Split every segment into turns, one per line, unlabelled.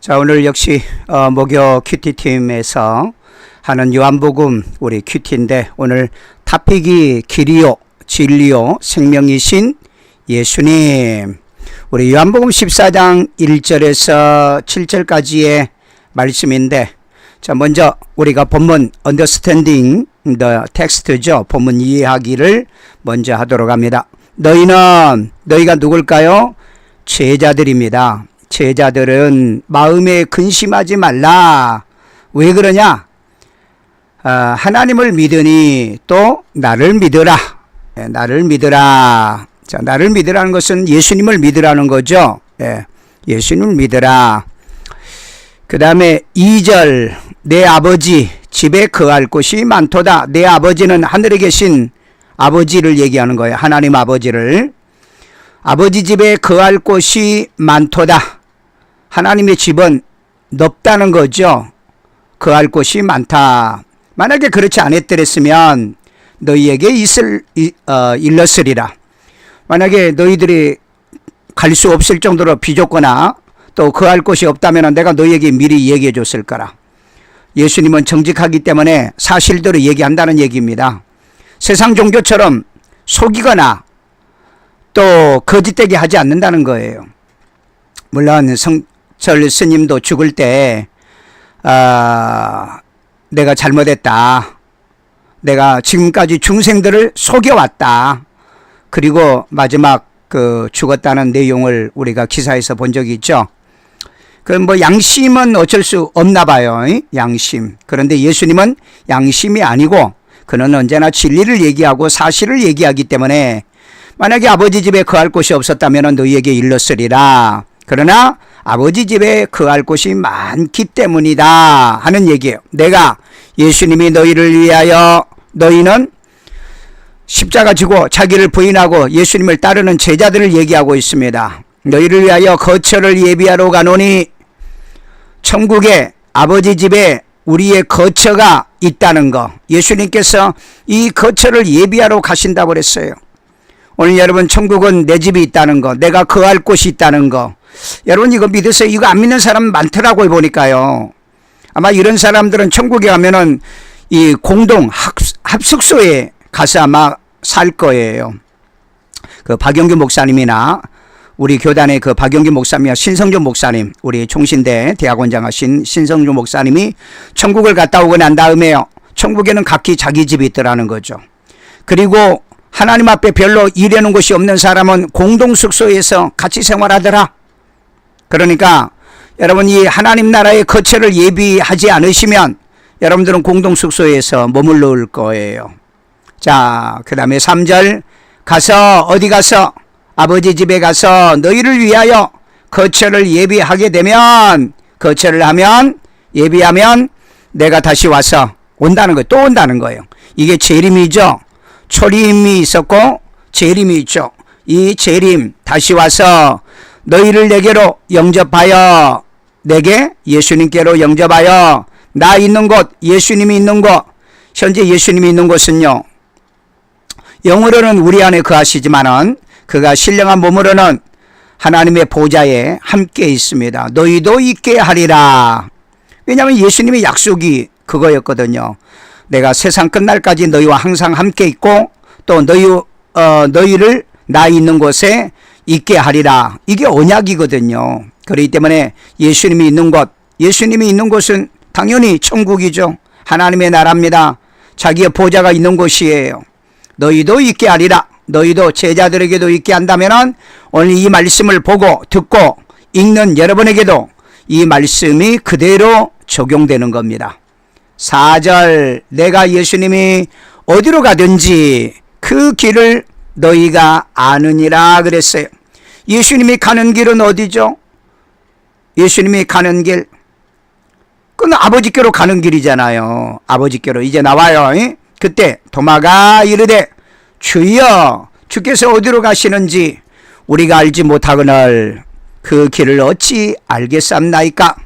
자, 오늘 역시 목요 큐티팀에서 하는 요한복음 우리 큐티인데, 오늘 타픽이 길이요 진리요 생명이신 예수님. 우리 요한복음 14장 1절에서 7절까지의 말씀인데, 자, 먼저 우리가 본문 understanding the text죠. 본문 이해하기를 먼저 하도록 합니다. 너희가 누굴까요? 제자들입니다. 제자들은 마음에 근심하지 말라. 왜 그러냐? 하나님을 믿으니 또 나를 믿으라. 나를 믿으라. 자, 나를 믿으라는 것은 예수님을 믿으라는 거죠. 예수님을 믿으라. 그 다음에 2절, 내 아버지 집에 거할 곳이 많도다. 내 아버지는 하늘에 계신 아버지를 얘기하는 거예요. 하나님 아버지를. 아버지 집에 거할 곳이 많도다. 하나님의 집은 넓다는 거죠. 거할 곳이 많다. 만약에 그렇지 않았더랬으면 너희에게 일렀으리라. 만약에 너희들이 갈 수 없을 정도로 비좁거나 또 거할 곳이 없다면 내가 너희에게 미리 얘기해 줬을 거라. 예수님은 정직하기 때문에 사실대로 얘기한다는 얘기입니다. 세상 종교처럼 속이거나 또 거짓되게 하지 않는다는 거예요. 물론 성철 스님도 죽을 때 내가 잘못했다. 내가 지금까지 중생들을 속여왔다. 그리고 마지막 죽었다는 내용을 우리가 기사에서 본 적이 있죠. 양심은 어쩔 수 없나 봐요. 양심. 그런데 예수님은 양심이 아니고 그는 언제나 진리를 얘기하고 사실을 얘기하기 때문에 만약에 아버지 집에 거할 곳이 없었다면 너희에게 일렀으리라. 그러나 아버지 집에 거할 곳이 많기 때문이다 하는 얘기예요. 내가 예수님이 너희를 위하여, 너희는 십자가 지고 자기를 부인하고 예수님을 따르는 제자들을 얘기하고 있습니다. 너희를 위하여 거처를 예비하러 가노니, 천국에 아버지 집에 우리의 거처가 있다는 거. 예수님께서 이 거처를 예비하러 가신다고 그랬어요. 오늘 여러분, 천국은 내 집이 있다는 거, 내가 거할 곳이 있다는 거. 여러분 이거 믿으세요? 이거 안 믿는 사람 많더라고요. 보니까요. 아마 이런 사람들은 천국에 가면은 이 공동 합숙소에 가서 아마 살 거예요. 박영규 목사님이나 우리 교단의 박영규 목사님이나 신성조 목사님, 우리 총신대 대학원장 하신 신성조 목사님이 천국을 갔다 오고 난 다음에요, 천국에는 각기 자기 집이 있더라는 거죠. 그리고 하나님 앞에 별로 일하는 곳이 없는 사람은 공동 숙소에서 같이 생활하더라. 그러니까 여러분, 이 하나님 나라의 거처를 예비하지 않으시면 여러분들은 공동 숙소에서 머물러 거예요. 자, 그 다음에 3절, 가서 어디 가서 아버지 집에 가서 너희를 위하여 거처를 예비하게 되면, 거처를 하면, 예비하면 내가 다시 와서 온다는 거예요. 또 온다는 거예요. 이게 재림이죠. 초림이 있었고 재림이 있죠. 이 재림, 다시 와서 너희를 내게로 영접하여, 내게 예수님께로 영접하여, 나 있는 곳, 예수님이 있는 곳, 현재 예수님이 있는 곳은요, 영으로는 우리 안에 거하시지만은 그가 신령한 몸으로는 하나님의 보좌에 함께 있습니다. 너희도 있게 하리라. 왜냐하면 예수님의 약속이 그거였거든요. 내가 세상 끝날까지 너희와 항상 함께 있고 또 너희를 나 있는 곳에 있게 하리라. 이게 언약이거든요. 그렇기 때문에 예수님이 있는 곳, 예수님이 있는 곳은 당연히 천국이죠. 하나님의 나라입니다. 자기의 보좌가 있는 곳이에요. 너희도 있게 하리라. 너희도 제자들에게도 있게 한다면 오늘 이 말씀을 보고 듣고 읽는 여러분에게도 이 말씀이 그대로 적용되는 겁니다. 4절, 내가 예수님이 어디로 가든지 그 길을 너희가 아느니라 그랬어요. 예수님이 가는 길은 어디죠? 예수님이 가는 길, 그건 아버지께로 가는 길이잖아요. 아버지께로 이제 나와요. 그때 도마가 이르되, 주여, 주께서 어디로 가시는지 우리가 알지 못하거늘 그 길을 어찌 알겠삼나이까?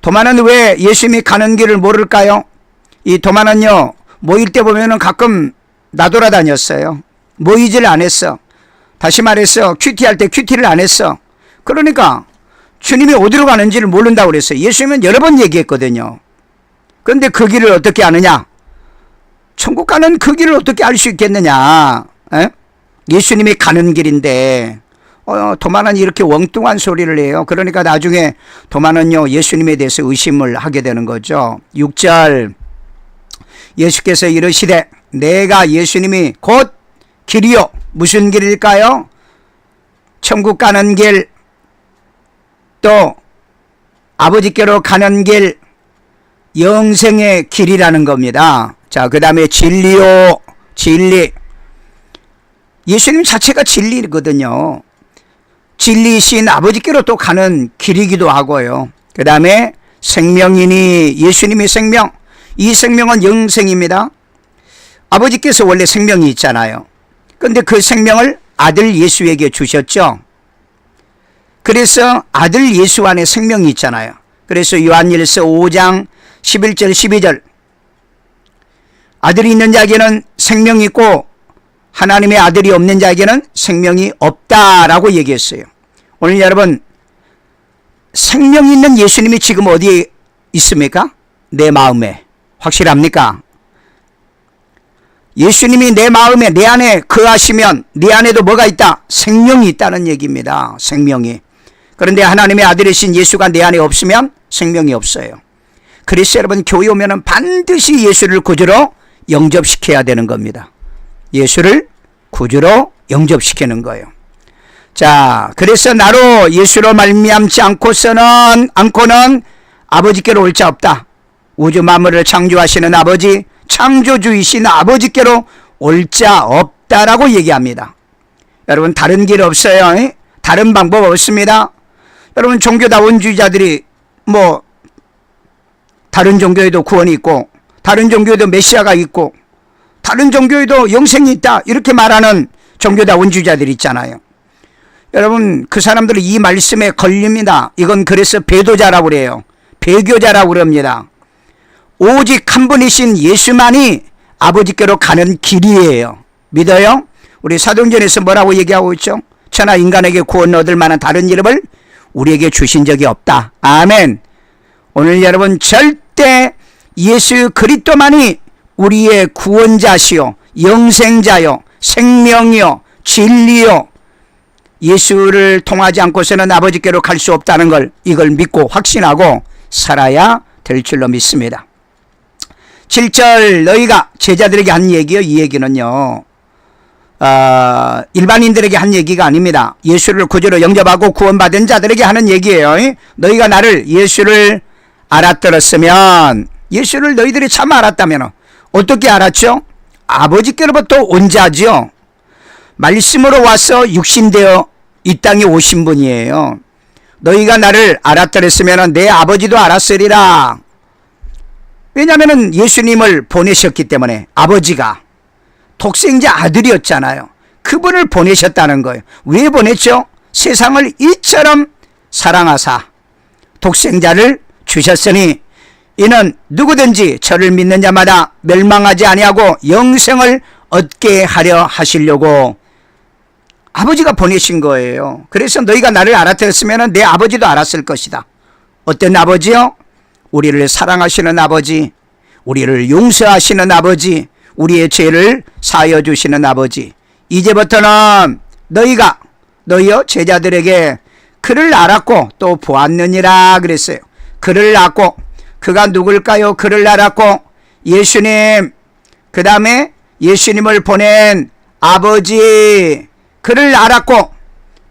도마는 왜 예수님이 가는 길을 모를까요? 이 도마는요, 모일 때 보면은 가끔 나돌아다녔어요. 모이질 안 했어. 다시 말해서 큐티할 때 큐티를 안 했어. 그러니까 주님이 어디로 가는지를 모른다고 그랬어요. 예수님은 여러 번 얘기했거든요. 그런데 그 길을 어떻게 아느냐? 천국 가는 그 길을 어떻게 알 수 있겠느냐? 에? 예수님이 가는 길인데 도마는 이렇게 엉뚱한 소리를 해요. 그러니까 나중에 도마는요 예수님에 대해서 의심을 하게 되는 거죠. 6절 예수께서 이르시되 내가 예수님이 곧 길이요. 무슨 길일까요? 천국 가는 길, 또 아버지께로 가는 길, 영생의 길이라는 겁니다. 자, 그 다음에 진리요. 진리. 예수님 자체가 진리거든요. 진리이신 아버지께로 또 가는 길이기도 하고요. 그 다음에 생명이니 예수님이 생명. 이 생명은 영생입니다. 아버지께서 원래 생명이 있잖아요. 그런데 그 생명을 아들 예수에게 주셨죠. 그래서 아들 예수 안에 생명이 있잖아요. 그래서 요한일서 5장 11절 12절 아들이 있는 자에게는 생명이 있고 하나님의 아들이 없는 자에게는 생명이 없다라고 얘기했어요. 오늘 여러분 생명 있는 예수님이 지금 어디에 있습니까? 내 마음에. 확실합니까? 예수님이 내 마음에 내 안에 거하시면 네 안에도 뭐가 있다? 생명이 있다는 얘기입니다. 생명이. 그런데 하나님의 아들이신 예수가 내 안에 없으면 생명이 없어요. 그래서 여러분 교회 오면 반드시 예수를 구주로 영접시켜야 되는 겁니다. 예수를 구주로 영접시키는 거예요. 자, 그래서 나로 예수로 말미암지 않고는 아버지께로 올 자 없다. 우주 만물을 창조하시는 아버지, 창조주이신 아버지께로 올 자 없다라고 얘기합니다. 여러분 다른 길 없어요. 다른 방법 없습니다. 여러분 종교다원주의자들이 다른 종교에도 구원이 있고 다른 종교에도 메시아가 있고 다른 종교에도 영생이 있다 이렇게 말하는 종교다원주의자들이 있잖아요. 여러분 그 사람들은 이 말씀에 걸립니다. 이건 그래서 배도자라고 그래요. 배교자라고 그럽니다. 오직 한 분이신 예수만이 아버지께로 가는 길이에요. 믿어요? 우리 사도행전에서 뭐라고 얘기하고 있죠? 천하 인간에게 구원 얻을 만한 다른 이름을 우리에게 주신 적이 없다. 아멘. 오늘 여러분 절대 예수 그리스도만이 우리의 구원자시요 영생자요 생명이요 진리요 예수를 통하지 않고서는 아버지께로 갈 수 없다는 걸 이걸 믿고 확신하고 살아야 될 줄로 믿습니다. 7절 너희가 제자들에게 한 얘기요. 이 얘기는요 일반인들에게 한 얘기가 아닙니다. 예수를 구주로 영접하고 구원받은 자들에게 하는 얘기예요. 너희가 나를 예수를 알았더랬으면 예수를 너희들이 참 알았다면 어떻게 알았죠? 아버지께로부터 온 자죠. 말씀으로 와서 육신되어 이 땅에 오신 분이에요. 너희가 나를 알았더랬으면 내 아버지도 알았으리라. 왜냐하면 예수님을 보내셨기 때문에 아버지가 독생자 아들이었잖아요. 그분을 보내셨다는 거예요. 왜 보냈죠? 세상을 이처럼 사랑하사 독생자를 주셨으니 이는 누구든지 저를 믿는 자마다 멸망하지 아니하고 영생을 얻게 하려 하시려고 아버지가 보내신 거예요. 그래서 너희가 나를 알았으면 내 아버지도 알았을 것이다. 어떤 아버지요? 우리를 사랑하시는 아버지, 우리를 용서하시는 아버지, 우리의 죄를 사하여 주시는 아버지. 이제부터는 너희요 제자들에게 그를 알았고 또 보았느니라 그랬어요. 그를 알았고 그가 누굴까요? 그를 알았고 예수님, 그 다음에 예수님을 보낸 아버지, 그를 알았고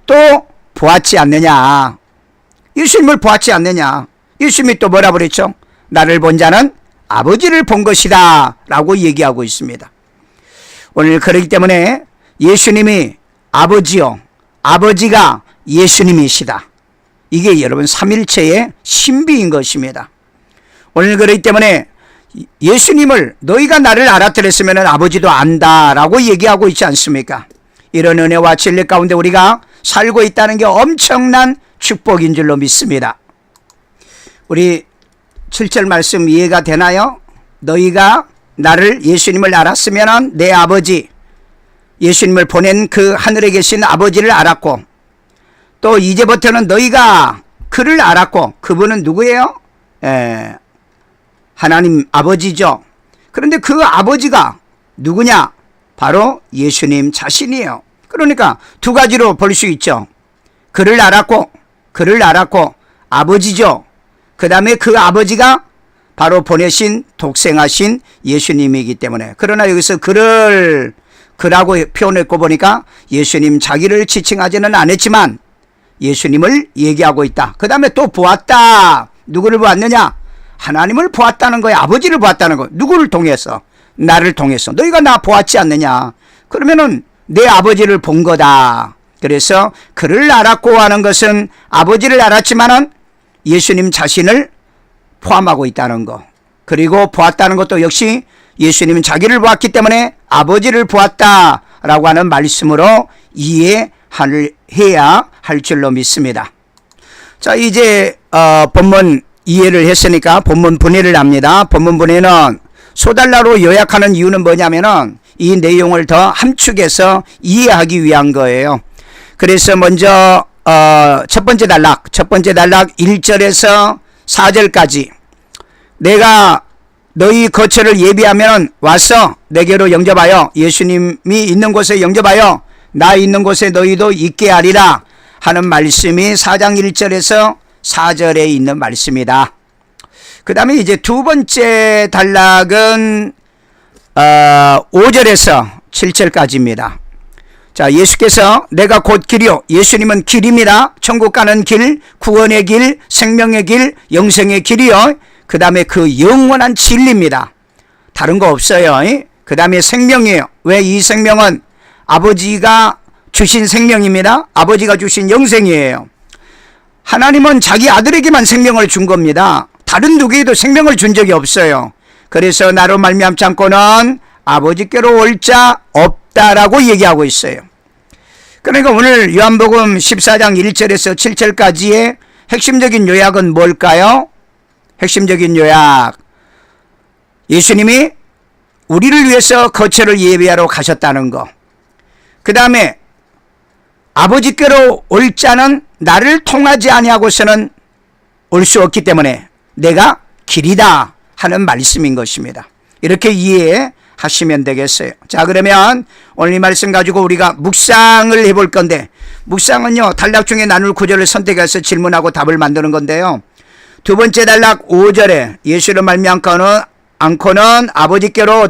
또 보았지 않느냐. 예수님을 보았지 않느냐. 예수님이 또 뭐라 그랬죠? 나를 본 자는 아버지를 본 것이다 라고 얘기하고 있습니다. 오늘 그렇기 때문에 예수님이 아버지요, 아버지가 예수님이시다. 이게 여러분 삼일체의 신비인 것입니다. 오늘 그렇기 때문에 예수님을 너희가 나를 알았더랬으면 아버지도 안다라고 얘기하고 있지 않습니까? 이런 은혜와 진리 가운데 우리가 살고 있다는 게 엄청난 축복인 줄로 믿습니다. 우리 7절 말씀 이해가 되나요? 너희가 나를 예수님을 알았으면 내 아버지, 예수님을 보낸 그 하늘에 계신 아버지를 알았고 또 이제부터는 너희가 그를 알았고 그분은 누구예요? 하나님 아버지죠. 그런데 그 아버지가 누구냐? 바로 예수님 자신이에요. 그러니까 두 가지로 볼 수 있죠. 그를 알았고 아버지죠. 그 다음에 그 아버지가 바로 보내신 독생하신 예수님이기 때문에. 그러나 여기서 그라고 표현했고 보니까 예수님 자기를 지칭하지는 않았지만 예수님을 얘기하고 있다. 그 다음에 또 보았다. 누구를 보았느냐? 하나님을 보았다는 거야. 아버지를 보았다는 거. 누구를 통해서? 나를 통해서. 너희가 나 보았지 않느냐? 그러면은 내 아버지를 본 거다. 그래서 그를 알았고 하는 것은 아버지를 알았지만은 예수님 자신을 포함하고 있다는 거. 그리고 보았다는 것도 역시 예수님은 자기를 보았기 때문에 아버지를 보았다라고 하는 말씀으로 이해해야 할 줄로 믿습니다. 자, 이제 본문 이해를 했으니까 본문 분해를 합니다. 본문 분해는 소달라로 요약하는 이유는 뭐냐면은 이 내용을 더 함축해서 이해하기 위한 거예요. 그래서 먼저 첫 번째 단락 1절에서 4절까지 내가 너희 거처를 예비하면 와서 내게로 영접하여 예수님이 있는 곳에 영접하여 나 있는 곳에 너희도 있게 하리라 하는 말씀이 4장 1절에서 4절에 있는 말씀이다. 그 다음에 이제 두 번째 단락은 5절에서 7절까지입니다. 자, 예수께서 내가 곧 길이요. 예수님은 길입니다. 천국 가는 길, 구원의 길, 생명의 길, 영생의 길이요. 그 다음에 그 영원한 진리입니다. 다른 거 없어요. 그 다음에 생명이에요. 왜 이 생명은 아버지가 주신 생명입니다. 아버지가 주신 영생이에요. 하나님은 자기 아들에게만 생명을 준 겁니다. 다른 누구에도 생명을 준 적이 없어요. 그래서 나로 말미암지 않고는 아버지께로 올 자 없다라고 얘기하고 있어요. 그러니까 오늘 요한복음 14장 1절에서 7절까지의 핵심적인 요약은 뭘까요? 핵심적인 요약. 예수님이 우리를 위해서 거처를 예비하러 가셨다는 거. 그 다음에 아버지께로 올 자는 나를 통하지 아니하고서는 올 수 없기 때문에 내가 길이다 하는 말씀인 것입니다. 이렇게 이해하시면 되겠어요. 자, 그러면 오늘 이 말씀 가지고 우리가 묵상을 해볼 건데, 묵상은요 단락 중에 나눌 구절을 선택해서 질문하고 답을 만드는 건데요. 두 번째 단락 5절에 예수를 말미암고는 아버지께로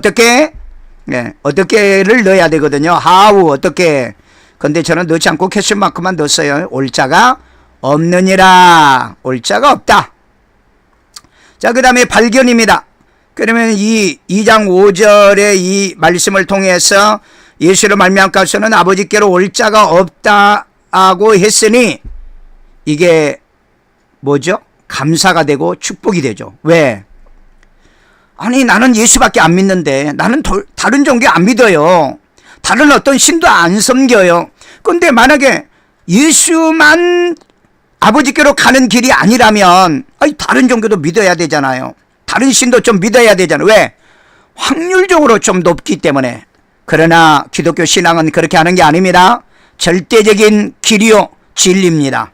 어떻게를 넣어야 되거든요. how 어떻게. 근데 저는 넣지 않고 퀘스천 마크만 넣었어요. 올 자가 없느니라. 올 자가 없다. 자, 그 다음에 발견입니다. 그러면 이 2장 5절의 이 말씀을 통해서 예수를 말미암고서는 아버지께로 올 자가 없다고 했으니 이게 뭐죠? 감사가 되고 축복이 되죠. 왜? 아니, 나는 예수밖에 안 믿는데, 나는 다른 종교 안 믿어요. 다른 어떤 신도 안 섬겨요. 그런데 만약에 예수만 아버지께로 가는 길이 아니라면 다른 종교도 믿어야 되잖아요. 다른 신도 좀 믿어야 되잖아요. 왜? 확률적으로 좀 높기 때문에. 그러나 기독교 신앙은 그렇게 하는 게 아닙니다. 절대적인 길이요 진리입니다.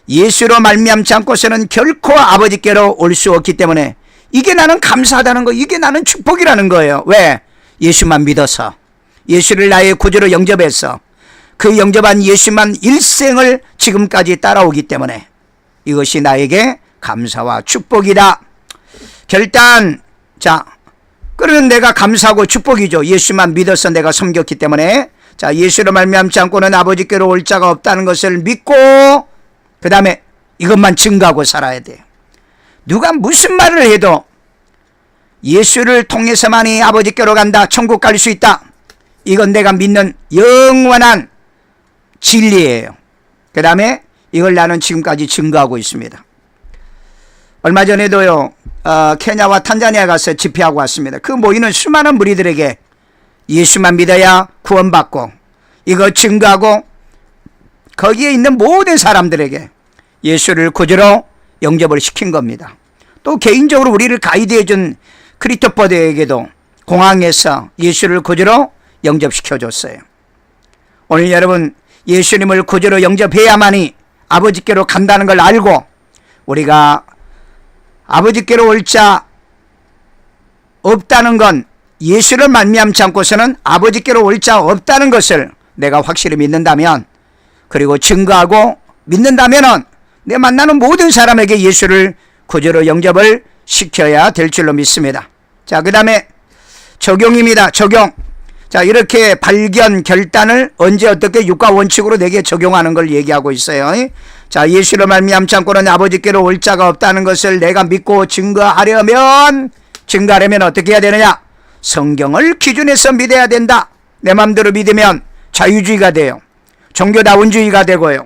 예수로 말미암지 않고서는 결코 아버지께로 올 수 없기 때문에 이게 나는 감사하다는 거, 이게 나는 축복이라는 거예요. 왜? 예수만 믿어서, 예수를 나의 구주로 영접해서 그 영접한 예수만 일생을 지금까지 따라오기 때문에 이것이 나에게 감사와 축복이다. 결단. 자, 그러면 내가 감사하고 축복이죠. 예수만 믿어서 내가 섬겼기 때문에. 자, 예수로 말미암지 않고는 아버지께로 올 자가 없다는 것을 믿고 그 다음에 이것만 증거하고 살아야 돼요. 누가 무슨 말을 해도 예수를 통해서만이 아버지께로 간다, 천국 갈 수 있다, 이건 내가 믿는 영원한 진리예요. 그 다음에 이걸 나는 지금까지 증거하고 있습니다. 얼마 전에도요 케냐와 탄자니아 가서 집회하고 왔습니다. 그 모이는 수많은 무리들에게 예수만 믿어야 구원받고 이거 증거하고 거기에 있는 모든 사람들에게 예수를 구주로 영접을 시킨 겁니다. 또 개인적으로 우리를 가이드해 준 크리스토퍼에게도 공항에서 예수를 구주로 영접시켜 줬어요. 오늘 여러분 예수님을 구주로 영접해야만이 아버지께로 간다는 걸 알고 우리가 아버지께로 올 자 없다는 건 예수를 말미암지 않고서는 아버지께로 올 자 없다는 것을 내가 확실히 믿는다면, 그리고 증거하고 믿는다면 내 만나는 모든 사람에게 예수를 구주로 영접을 시켜야 될 줄로 믿습니다. 자, 그 다음에 적용입니다. 적용. 자, 이렇게 발견 결단을 언제 어떻게 육과 원칙으로 내게 적용하는 걸 얘기하고 있어요. 자, 예수를 말미암지 않고는 아버지께로 올 자가 없다는 것을 내가 믿고 증거하려면 어떻게 해야 되느냐? 성경을 기준해서 믿어야 된다. 내 마음대로 믿으면 자유주의가 돼요. 종교다운주의가 되고요.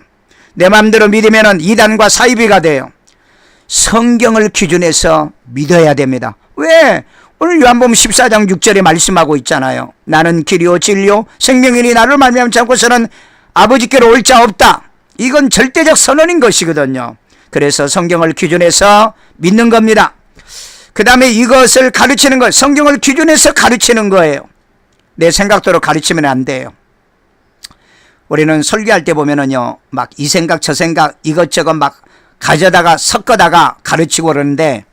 내 마음대로 믿으면 이단과 사이비가 돼요. 성경을 기준해서 믿어야 됩니다. 왜? 오늘 요한복음 14장 6절에 말씀하고 있잖아요. 나는 길이요 진리요 생명이니 나를 말미암지 않고서는 아버지께로 올 자 없다. 이건 절대적 선언인 것이거든요. 그래서 성경을 기준해서 믿는 겁니다. 그 다음에 이것을 가르치는 것, 성경을 기준해서 가르치는 거예요. 내 생각대로 가르치면 안 돼요. 우리는 설교할 때 보면은요, 막 이 생각 저 생각 이것저것 막 가져다가 섞어다가 가르치고 그러는데,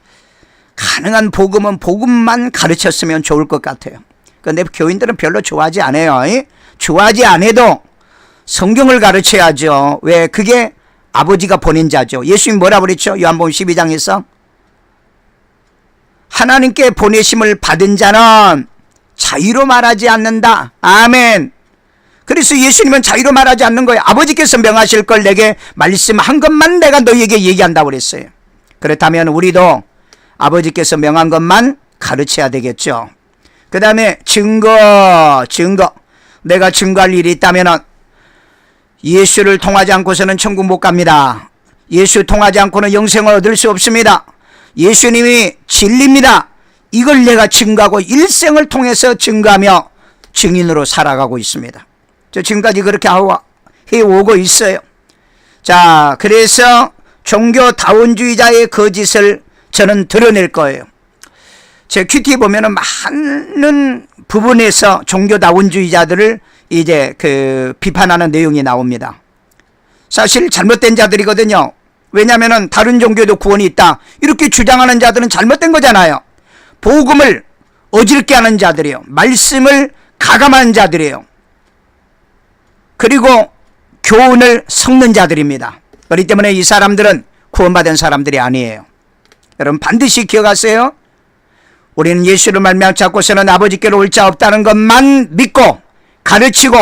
가능한 복음은 복음만 가르쳤으면 좋을 것 같아요. 그런데 교인들은 별로 좋아하지 않아요. 좋아하지 않아도 성경을 가르쳐야죠. 왜? 그게 아버지가 보낸 자죠. 예수님 뭐라 그랬죠? 요한복음 12장에서 하나님께 보내심을 받은 자는 자유로 말하지 않는다. 아멘. 그래서 예수님은 자유로 말하지 않는 거예요. 아버지께서 명하실 걸 내게 말씀한 것만 내가 너희에게 얘기한다고 그랬어요. 그렇다면 우리도 아버지께서 명한 것만 가르쳐야 되겠죠. 그 다음에 증거. 내가 증거할 일이 있다면 예수를 통하지 않고서는 천국 못 갑니다. 예수 통하지 않고는 영생을 얻을 수 없습니다. 예수님이 진리입니다. 이걸 내가 증거하고 일생을 통해서 증거하며 증인으로 살아가고 있습니다. 저 지금까지 그렇게 해오고 있어요. 자, 그래서 종교다운주의자의 거짓을 저는 드러낼 거예요. 제 큐티 보면은 많은 부분에서 종교다운주의자들을 이제 비판하는 내용이 나옵니다. 사실 잘못된 자들이거든요. 왜냐면은 다른 종교도 구원이 있다 이렇게 주장하는 자들은 잘못된 거잖아요. 복음을 어질게 하는 자들이에요. 말씀을 가감하는 자들이에요. 그리고 교훈을 섞는 자들입니다. 그렇기 때문에 이 사람들은 구원받은 사람들이 아니에요. 여러분 반드시 기억하세요. 우리는 예수를 말미암지 않고서는 아버지께로 올 자 없다는 것만 믿고 가르치고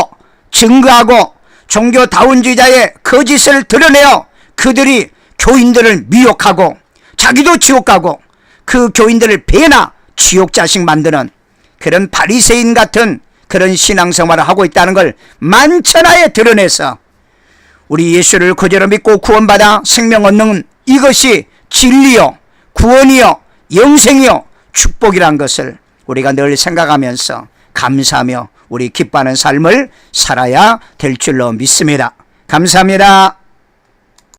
증거하고 종교다운주의자의 거짓을 드러내어 그들이 교인들을 미혹하고 자기도 지옥 가고 그 교인들을 배나 지옥 자식 만드는 그런 바리새인 같은 그런 신앙생활을 하고 있다는 걸 만천하에 드러내서 우리 예수를 그대로 믿고 구원받아 생명 얻는 이것이 진리요 구원이요 영생이요 축복이란 것을 우리가 늘 생각하면서 감사하며 우리 기뻐하는 삶을 살아야 될 줄로 믿습니다. 감사합니다.